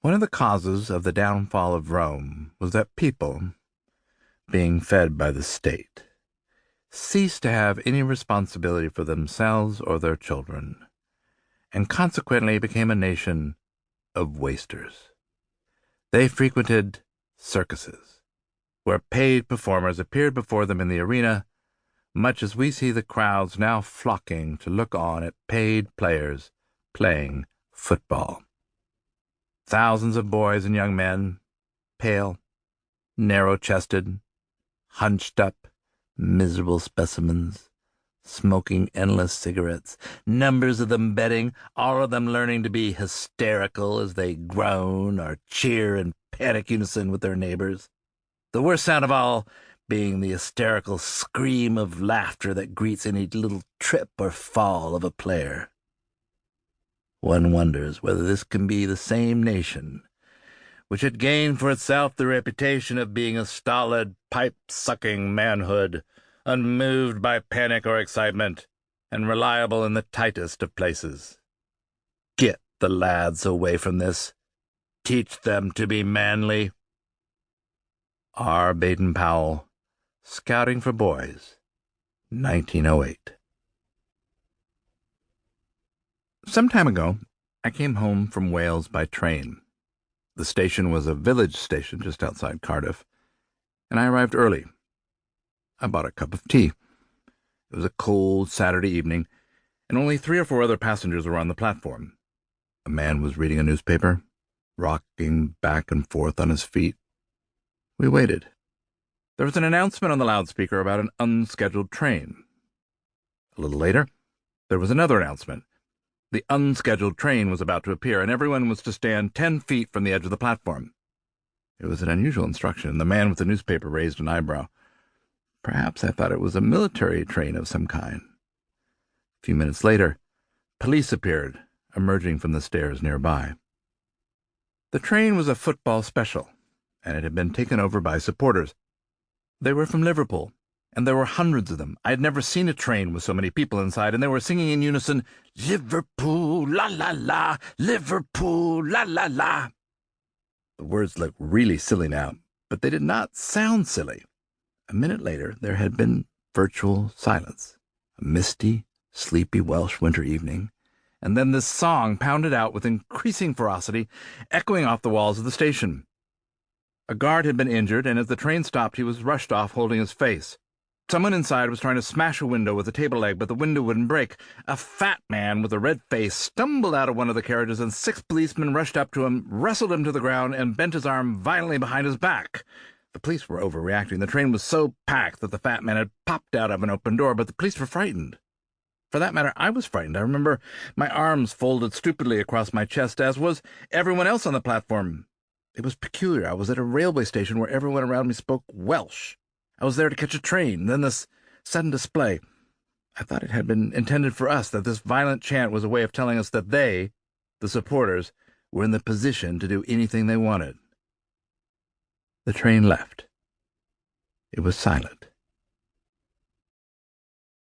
One of the causes of the downfall of Rome was that people, being fed by the state, ceased to have any responsibility for themselves or their children, and consequently became a nation of wasters. They frequented circuses, where paid performers appeared before them in the arena, much as we see the crowds now flocking to look on at paid players playing football. Thousands of boys and young men, pale, narrow-chested, hunched up, miserable specimens, smoking endless cigarettes, numbers of them betting, all of them learning to be hysterical as they groan or cheer in panic unison with their neighbors. The worst sound of all being the hysterical scream of laughter that greets any little trip or fall of a player. One wonders whether this can be the same nation which had gained for itself the reputation of being a stolid, pipe-sucking manhood, unmoved by panic or excitement, and reliable in the tightest of places. Get the lads away from this. Teach them to be manly. R. Baden-Powell, Scouting for Boys, 1908. Some time ago, I came home from Wales by train. The station was a village station just outside Cardiff, and I arrived early. I bought a cup of tea. It was a cold Saturday evening, and only 3 or 4 other passengers were on the platform. A man was reading a newspaper, rocking back and forth on his feet. We waited. There was an announcement on the loudspeaker about an unscheduled train. A little later, there was another announcement. The unscheduled train was about to appear, and everyone was to stand 10 feet from the edge of the platform. It was an unusual instruction, and the man with the newspaper raised an eyebrow. Perhaps I thought it was a military train of some kind. A few minutes later, police appeared, emerging from the stairs nearby. The train was a football special, and it had been taken over by supporters. They were from Liverpool, and there were hundreds of them. I had never seen a train with so many people inside, and they were singing in unison, "Liverpool, la la la, Liverpool, la la la." The words looked really silly now, but they did not sound silly. A minute later, there had been virtual silence, a misty, sleepy Welsh winter evening, and then this song pounded out with increasing ferocity, echoing off the walls of the station. A guard had been injured, and as the train stopped, he was rushed off holding his face. Someone inside was trying to smash a window with a table leg, but the window wouldn't break. A fat man with a red face stumbled out of one of the carriages, and 6 policemen rushed up to him, wrestled him to the ground, and bent his arm violently behind his back. The police were overreacting. The train was so packed that the fat man had popped out of an open door, but the police were frightened. For that matter, I was frightened. I remember my arms folded stupidly across my chest, as was everyone else on the platform. It was peculiar. I was at a railway station where everyone around me spoke Welsh. I was there to catch a train. Then this sudden display. I thought it had been intended for us, that this violent chant was a way of telling us that they, the supporters, were in the position to do anything they wanted. The train left. It was silent.